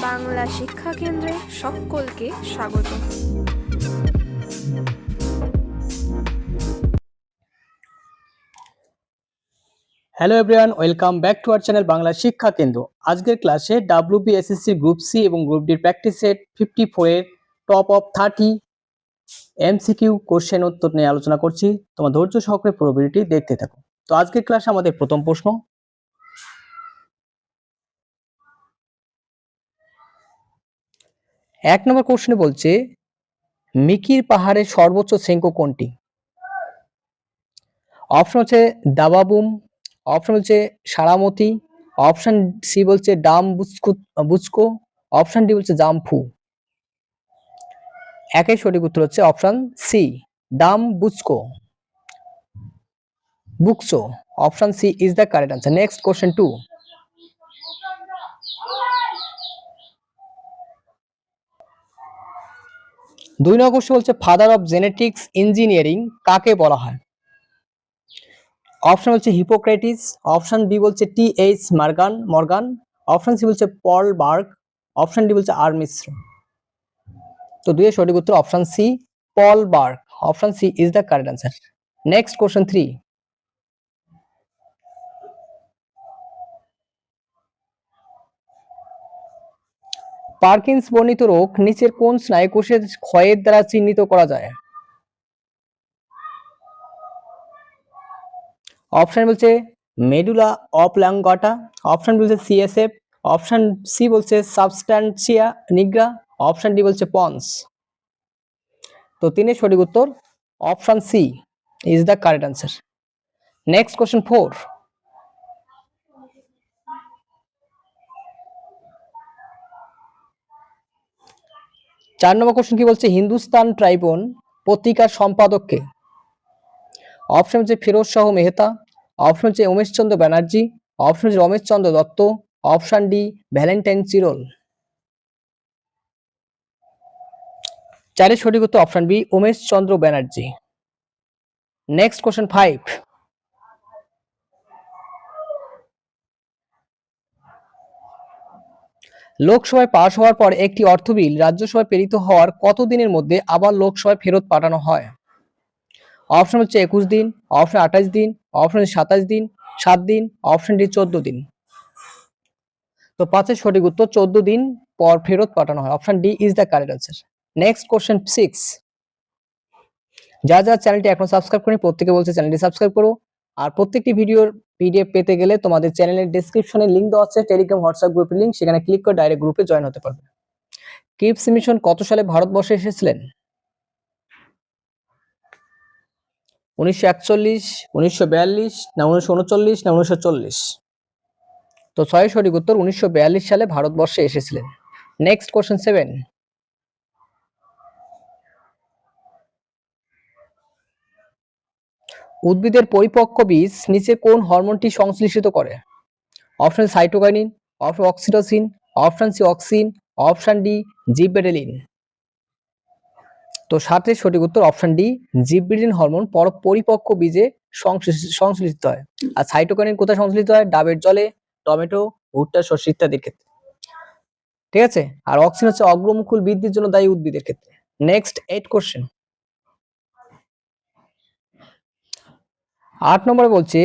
বাংলা শিক্ষা কেন্দ্রে সকলকে স্বাগত। Hello everyone, welcome back to our channel Bangla শিক্ষা কেন্দ্র। আজকের ক্লাসে WBSSC গ্রুপ সি এবং গ্রুপ ডি প্র্যাকটিস সেট 54 এর টপ অফ 30 MCQ কোশ্চেন উত্তর নিয়ে আলোচনা করছি। তোমার ধৈর্য সহকারে পুরো ভিডিওটি দেখতে থাকো। তো আজকের ক্লাসে আমাদের প্রথম প্রশ্ন, এক নম্বর কোশ্চেনে বলছে মিকির পাহাড়ের সর্বোচ্চ শৃঙ্গ কোনটি? অপশন হচ্ছে দাবাবুম, অপশন হচ্ছে সারামতি, অপশন সি বলছে ডাম বুচকো, অপশন ডি বলছে জামফু। একই সঠিক উত্তর হচ্ছে অপশন সি ডাম বুচকো। Option C is the correct answer. Next question 2, দুই নম্বর কোশ্চেন বলছে ফাদার অফ জেনেটিক্স ইঞ্জিনিয়ারিং কাকে বলা হয়? অপশন হচ্ছে হিপোক্রেটিস, অপশন বি বলছে TH মর্গান, অপশন সি বলছে পল বার্গ, অপশন ডি বলছে আর মিশ্র। তো দুইয়ের সঠিক উত্তর option C Paul Berg. Option C is the correct answer. Next question 3, Parkinson's বর্ণিত রোগ নিচের কোন স্নায়ুকোষের ক্ষয়ের দ্বারা চিহ্নিত করা যায়? অপশন বলছে মেডুলা অবলাঙ্গাটা, অপশন বলছে CSF, অপশন সি বলছে সাবস্টান্সিয়া নিগ্রা, অপশন ডি বলছে পন্স। তো তিনের সঠিক উত্তর option C is the correct answer. Next question 4, চার নম্বর কোশ্চেন কি বলছে হিন্দুস্তান ট্রাইবুন পত্রিকার সম্পাদক কে? অপশন হচ্ছে ফিরোজ শাহ মেহতা, অপশন হচ্ছে উমেশ চন্দ্র ব্যানার্জি, অপশন হচ্ছে Ramesh Chandra Dutt, option D Valentine Chirol. চারের সঠিক উত্তর option B Umesh Chandra Banerjee. Next question 5, লোকসভায় পাশ হওয়ার পর একটি অর্থ বিল রাজ্যসভায় প্রেরিত হওয়ার কত দিনের মধ্যে আবার লোকসভায় ফেরত পাঠানো হয়? অপশন হচ্ছে 21 দিন, অপশন 28 দিন, অপশন 27 দিন, 7 দিন, অপশন ডি 14 দিন। তো পাঁচের সঠিক উত্তর 14 দিন পর ফেরত পাঠানো হয়। Option D is the correct answer. Next question 6, যারা চ্যানেলটি এখন সাবস্ক্রাইব করেনি প্রত্যেকে বলছে চ্যানেলটি সাবস্ক্রাইব করো। আর প্রত্যেকটি ভিডিওর PDF পেতে গেলে তোমাদের চ্যানেলের ডেসক্রিপশনে লিংক দেওয়া আছে, টেলিগ্রাম হোয়াটসঅ্যাপ গ্রুপের লিংক, সেখানে ক্লিক করে ডাইরেক্ট গ্রুপে জয়েন হতে পারবে। কিপস মিশন কত সালে ভারতবর্ষে এসেছিলেন? 1941, 1942 না 1939 না 1940? তো 6 সঠিক উত্তর 1942 সালে ভারতবর্ষে এসেছিলেন। নেক্সট কোশ্চেন 7, উদ্ভিদের পরিপক্ক বীজ নিচে কোন হরমোনটি সংশ্লেষিত করে? Option cytokinin, option oxytocin, option C auxin, option D gibberellin. তো 7 সঠিক উত্তর অপশন ডি জিবেরেলিন হরমোন পরিপক্ক বীজে সংশ্লেষিত হয়। আর সাইটোকাইনিন কোথায় সংশ্লেষিত হয়? ডাবের জলে, টমেটো, ভুট্টা, শস্য ইত্যাদির ক্ষেত্রে। ঠিক আছে। আর অক্সিন হচ্ছে অগ্রমুকুল বৃদ্ধির জন্য দায়ী উদ্ভিদের ক্ষেত্রে। নেক্সট 8 কোশ্চেন, 8 নম্বরে বলছে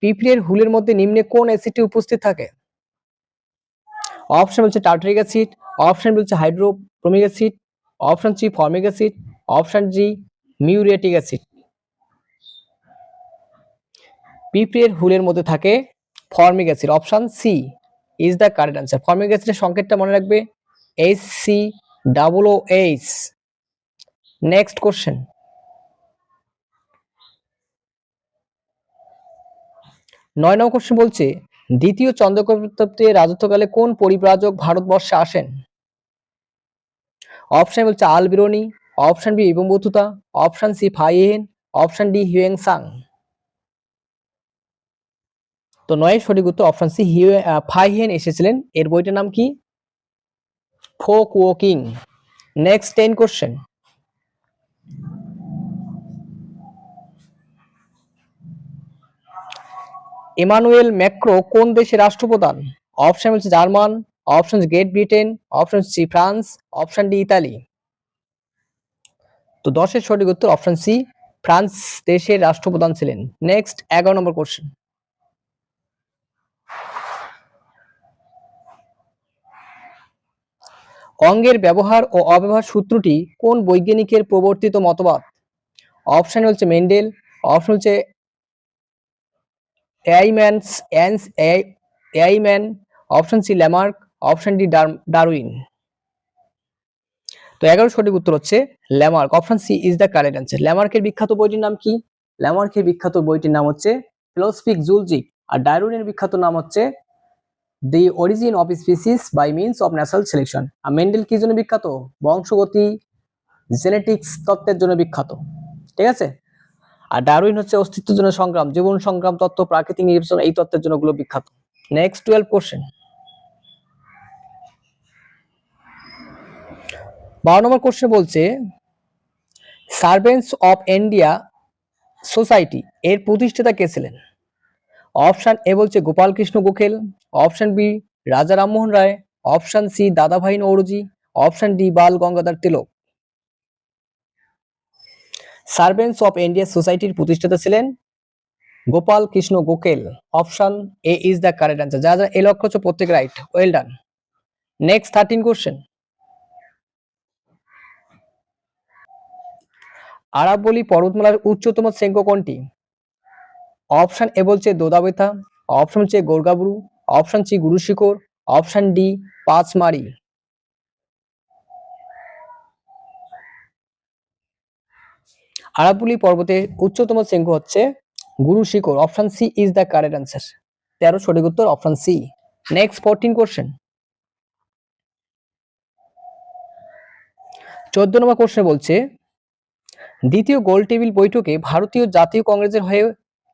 পিঁপড়ের হুলের মধ্যে নিম্নে কোন অ্যাসিডটি উপস্থিত থাকে? অপশন বলছে টার্টারিক অ্যাসিড, অপশন বলছে hydrobromic acid, option C formic acid, option G muriatic acid. পিঁপড়ের হুলের মধ্যে থাকে formic acid. Option C is the correct answer. Formic অ্যাসিডের সংকেতটা মনে রাখবে HCOOH। Next question, 9 number question বলছে দ্বিতীয় চন্দ্রগুপ্ত প্রজাতন্ত্রের রাজত্বকালে কোন পরিব্রাজক ভারতবর্ষে আসেন? অপশন বলছে Al Biruni, option B Ibn Battuta, option C Fa Hien, option D হিউয়েন সাং। তো 9 সঠিক উত্তর অপশন সি ফাইহেন এসেছিলেন। এর বইটার নাম কি? Folk walking. Next 10 question, Emmanuel Macron কোন দেশের রাষ্ট্রপ্রধান? অপশন বলছে German, option Great Britain, option C France, option D Italy. তো 10 এর সঠিক উত্তর অপশন সি, ফ্রান্স দেশের রাষ্ট্রপ্রধান ছিলেন। নেক্সট 11 নম্বর কোশ্চেন। অঙ্গের ব্যবহার ও অব্যবহার সূত্রটি কোন বৈজ্ঞানিকের প্রবর্তিত মতবাদ? অপশন হচ্ছে মেন্ডেল, অপশন হচ্ছে এআইম্যান, option C Lamarck, option D Darwin. তো 11 সঠিক উত্তর হচ্ছে Lamarck, option C is the correct answer. ল্যামার্কের বিখ্যাত বইটির নাম কি? ল্যামার্কের বিখ্যাত বইটির নাম হচ্ছে ফিলোসফিক জুলজিক, আর ডারউইনের বিখ্যাত নাম হচ্ছে the origin of species by means of natural selection. আর মেন্ডেল কি জন্য বিখ্যাত? বংশগতি জেনেটিক্স তত্ত্বের জন্য বিখ্যাত, ঠিক আছে। আর ডারউইন হচ্ছে অস্তিত্বের জন্য সংগ্রাম, জীবন সংগ্রাম তত্ত্ব, প্রাকৃতিক নির্বাচন, এই তত্ত্বের জন্য গুলো বিখ্যাত। Next 12 question. 12 নম্বর কোশ্চেন বলছে সার্ভেন্টস অফ ইন্ডিয়া সোসাইটি এর প্রতিষ্ঠাতা কে ছিলেন? অপশন এ বলছে Gopal Krishna Gokhale, option B Raja Rammohan Roy, option C Dadabhai Naoroji, option D Bal Gangadhar Tilak. Servants of India সোসাইটির প্রতিষ্ঠাতা ছিলেন Gopal Krishna Gokhale. Option A is the correct answer. যারা এই লক্ষ্য হচ্ছে প্রত্যেক right, well done. Next 13 question. আরাবলী পর্বতমালার উচ্চতম শৃঙ্গ কোনটি? অপশন এ বলছে দোদাবেতা, অপশন হচ্ছে Gorgaburu, option C Guru Shikhar, option D Pachmarhi. আরাবলী পর্বতের উচ্চতম শৃঙ্গ হচ্ছে Guru Shikhar, option C is the correct answer. 13 সঠিক উত্তর option C. Next 14 question. 14 number question বলছে দ্বিতীয় গোল টেবিল বৈঠকে ভারতীয় জাতীয় কংগ্রেসের হয়ে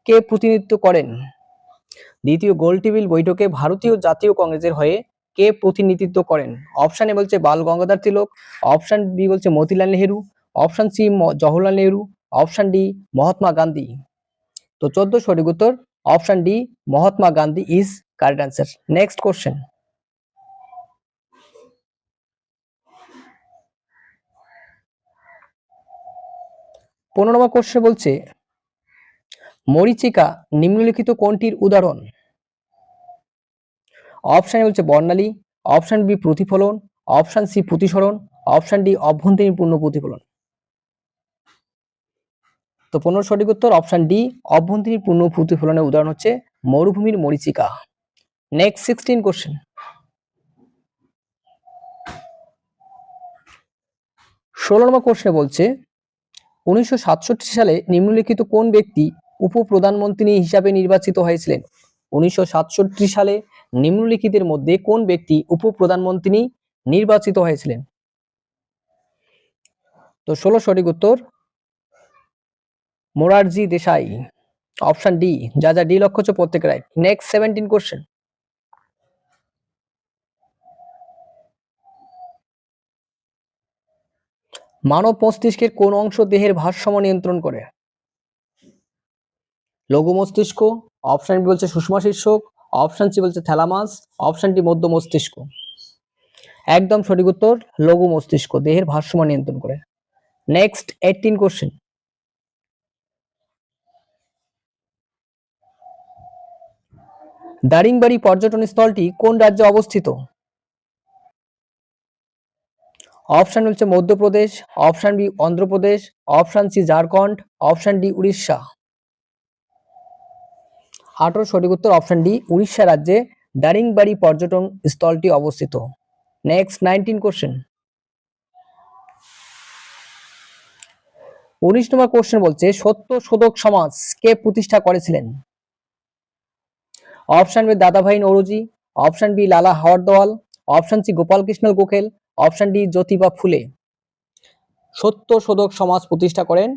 কে প্রতিনিধিত্ব করেন? দ্বিতীয় গোল টেবিল বৈঠকে ভারতীয় জাতীয় কংগ্রেসের হয়ে কে প্রতিনিধিত্ব করেন? অপশন এ বলছে বাল গঙ্গাধর তিলক, অপশন বি বলছে Motilal Nehru, option C Jawaharlal Nehru, option D Mahatma Gandhi. তো 14 সঠিক উত্তর option D Mahatma Gandhi is correct answer. Next question. 15 নম্বর কোশ্চেন বলছে মরীচিকা নিম্নলিখিত কোনটির উদাহরণ? অপশন এ বলছে বর্ণালী, অপশন বি প্রতিফলন, অপশন সি প্রতিসরণ, অপশন ডি অভ্যন্তরীণ পূর্ণ প্রতিফলন। তো 15 সঠিক উত্তর অপশন ডি অভ্যন্তরীণ পূর্ণ প্রতিফলনের উদাহরণ হচ্ছে মরুভূমির মরীচিকা। Next 16 question. 16 নম্বর কোশ্চেন বলছে 1967 সালে নিম্নলিখিত কোন ব্যক্তি উপপ্রধানমন্ত্রী হিসাবে নির্বাচিত হয়েছিলেন? 1967 সালে নিম্নলিখিতের মধ্যে কোন ব্যক্তি উপপ্রধানমন্ত্রী নির্বাচিত হয়েছিলেন? তো 16 সঠিক উত্তর মোরারজি দেশাই, অপশন ডি। যা ডি লক্ষ্য হচ্ছে প্রত্যেক রাইট। Next 17 question. মানব মস্তিষ্কের কোন অংশ দেহের ভারসাম্য নিয়ন্ত্রণ করে? লঘু মস্তিষ্ক, অপশন বি বলছে সুষমা শীর্ষক, অপশন সি বলছে থ্যালামাস, অপশন ডি মধ্য মস্তিষ্ক। একদম সঠিক উত্তর লঘু মস্তিষ্ক দেহের ভারসাম্য নিয়ন্ত্রণ করে। Next 18 question. দারিংবাড়ি পর্যটন স্থলটি কোন রাজ্যে অবস্থিত? অপশন হচ্ছে Madhya Pradesh, option B Andhra Pradesh, option C Jharkhand, option D Orissa. 18 সঠিক উত্তর অপশন ডি উড়িষ্যা রাজ্যে দারিংবাড়ি পর্যটন স্থলটি অবস্থিত। Next 19 question. 19 নম্বর কোশ্চেন বলছে সত্য শোধক সমাজ কে প্রতিষ্ঠা করেছিলেন? অপশন বি দাদাভাই Naoroji, option B Lala Hardayal, option C Gopal Krishna Gokhale, option D Jyotiba Phule. Satya শোধক সমাজ প্রতিষ্ঠা করেন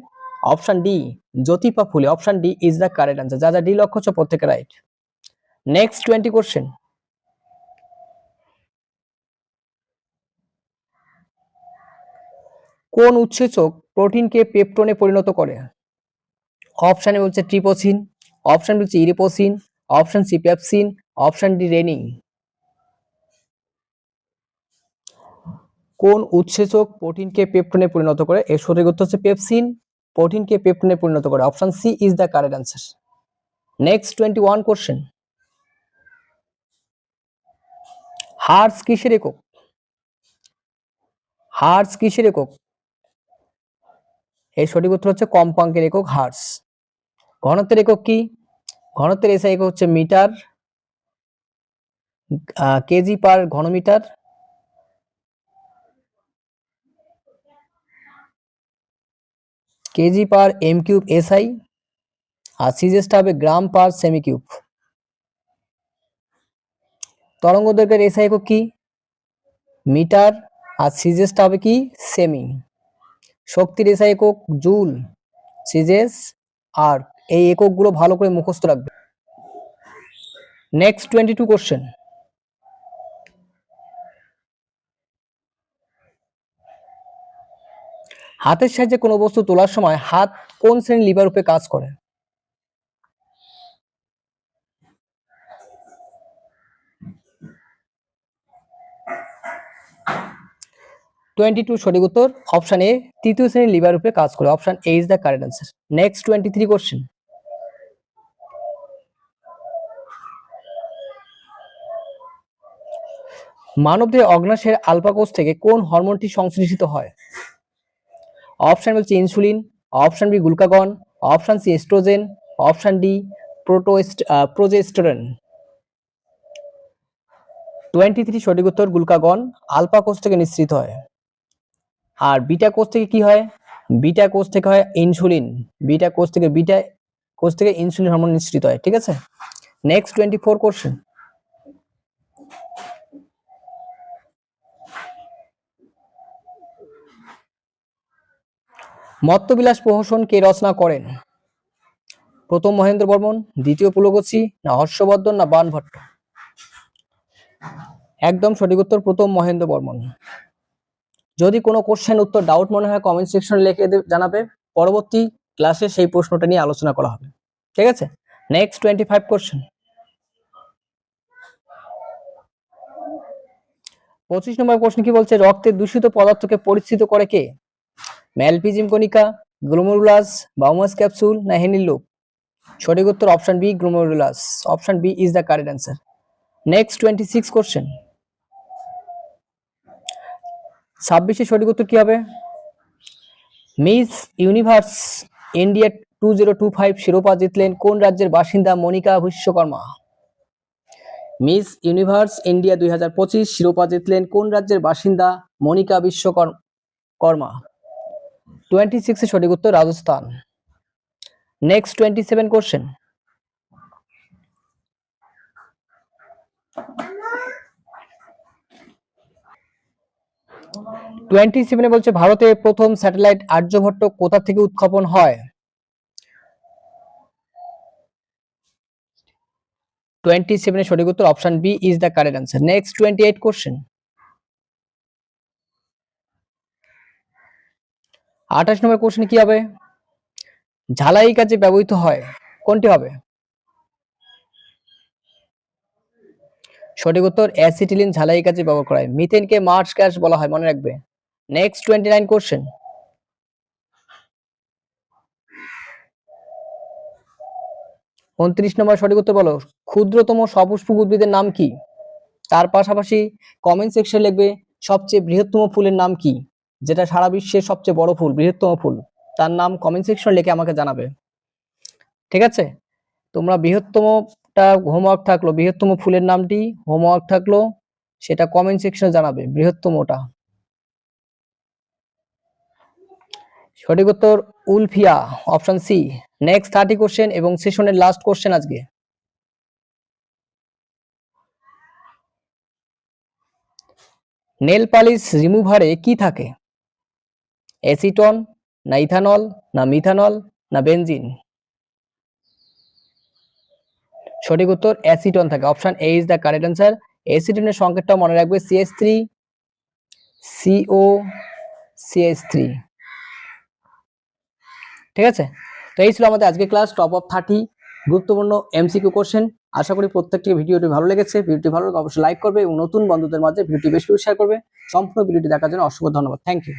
অপশন ডি জ্যোতিবা ফুলে। Option D is the correct answer. যা ডি লক্ষ্য হচ্ছে প্রত্যেকে রাইট। Next 20 question. কোন উৎসেচক প্রোটিনকে পেপটোনে পরিণত করে? অপশন এ বলছে ট্রিপোসিন, অপশন বি হচ্ছে erepsin, option C pepsin, option D rennin. কোন উৎসেচক প্রোটিনকে পেপটোনে পরিণত করে? এর সঠিক উত্তর হচ্ছে পেপসিন প্রোটিনকে পেপটোনে পরিণত করে। Option C is the correct answer. Next 21 question. Hertz কিসের একক? হার্টজ কিসের একক? এর সঠিক উত্তর হচ্ছে কম্পাঙ্কের একক হার্টজ। ঘনত্বের একক কি? ঘনত্বের এসআই একক হচ্ছে মিটার, কেজি পার ঘনমিটার, KG per M cube SI, আর সিজেসটা হবে গ্রাম পার সেমি কিউব। তরঙ্গ দৈর্ঘ্যের এসআই একক কি? মিটার, আর সিজেসটা হবে কি? সেমি। শক্তির এসআই একক জুল, সিজেস আর এই এককগুলো ভালো করে মুখস্থ রাখবে। Next 22 question. হাতের সাহায্যে কোনো বস্তু তোলার সময় হাত কোন শ্রেণীর লিভার রূপে কাজ করে? 22 সঠিক উত্তর অপশন এ, তৃতীয় শ্রেণীর লিভার রূপে কাজ করে। Option A is the correct answer. Next 23 question. মানবদেহে অগ্ন্যাশয়ের আলফা কোষ থেকে কোন হরমোনটি সংশ্লেষিত হয়? অপশন বলছে insulin, option B glucagon, option C oestrogen, option D progesterone. 23 সঠিক উত্তর গ্লুকাগন আলফা কোষ থেকে নিঃসৃত হয়। আর বিটা কোষ থেকে কি হয়? বিটা কোষ থেকে হয় ইনসুলিন। বিটা কোষ থেকে ইনসুলিন হরমোন নিঃসৃত হয়। ঠিক আছে। Next 24 question. মত্তবিলাস প্রহসন কে রচনা করেন? প্রথম মহেন্দ্র বর্মন, দ্বিতীয় পুলকেশী, না হর্ষবর্ধন, না বাণভট্ট? একদম সঠিক উত্তর প্রথম মহেন্দ্র বর্মন। যদি কোনো কোশ্চেন উত্তর ডাউট মনে হয় কমেন্ট সেকশনে লিখে জানাবে, পরবর্তী ক্লাসে সেই প্রশ্নটা নিয়ে আলোচনা করা হবে। ঠিক আছে। Next 25 question. 25 নম্বর প্রশ্ন কি বলছে? রক্তের দূষিত পদার্থকে পরিচ্ছন্ন করে কে? ম্যালপিজিম কণিকা, গ্লোমেরুলাস, বাউমাস ক্যাপসুল, না হেনিল লুপ? সঠিক উত্তর option B glomerulus. Option B is the correct answer. Next 26 question. 26 সঠিক উত্তর কি হবে? মিস ইউনিভার্স ইন্ডিয়া 2025 শিরোপা জিতলেন কোন রাজ্যের বাসিন্দা Monika Vishwakarma? Miss Universe India 2025 শিরোপা জিতলেন কোন রাজ্যের বাসিন্দা মনিকা বিশ্বকর্মা? 26 সঠিক উত্তর রাজস্থান। Next 27 question. 27 বলছে ভারতে প্রথম স্যাটেলাইট আর্যভট্ট কোথা থেকে উৎক্ষেপণ হয়? 27 সঠিক উত্তর option B is the correct answer. Next 28 question. 28 নম্বর কোশ্চেন কি হবে? ঝালাই কাজে ব্যবহৃত হয় কোনটি হবে? সঠিক উত্তর অ্যাসিটিলিন ঝালাই কাজে ব্যবহার করা হয়। মিথেনকে মার্স গ্যাস বলা হয়, মনে রাখবে। Next 29 question. 29 নম্বর সঠিক উত্তর বলো। ক্ষুদ্রতম সপুষ্পক উদ্ভিদের নাম কি? তার পাশাপাশি কমেন্ট সেকশনে লিখবে সবচেয়ে বৃহত্তম ফুলের নাম কি, যেটা সারা বিশ্বের সবচেয়ে বড় ফুল, বৃহত্তম ফুল, তার নাম কমেন্ট সেকশনে লিখে আমাকে জানাবে। ঠিক আছে। তোমরা বৃহত্তমটা হোমওয়ার্ক থাকলো, বৃহত্তম ফুলের নামটি হোমওয়ার্ক থাকলো, সেটা কমেন্ট সেকশনে জানাবে বৃহত্তমটা। সঠিক উত্তর Wolffia, option C. Next 30 question এবং সেশনের লাস্ট কোশ্চেন আজকে। নেল পালিশ রিমুভারে কি থাকে? অ্যাসিটন, না ইথানল, না মিথানল, না বেনজিন? সঠিক উত্তর অ্যাসিটন থাকে। Option A is the correct answer. অ্যাসিটনের সংকেতটা মনে রাখবে CH3 CO CH3। ঠিক আছে। তো এই ছিল আমাদের আজকে ক্লাস টপ অফ 30 গুরুত্বপূর্ণ MCQ কোশ্চেন। আশা করি প্রত্যেকটি ভিডিওটি ভালো লেগেছে। ভিডিওটি ভালো লাগলে অবশ্যই লাইক করবে এবং নতুন বন্ধুদের মাঝে ভিডিওটি বেশি বেশি শেয়ার করবে। সম্পূর্ণ ভিডিওটি দেখার জন্য অসংখ্য ধন্যবাদ। Thank you.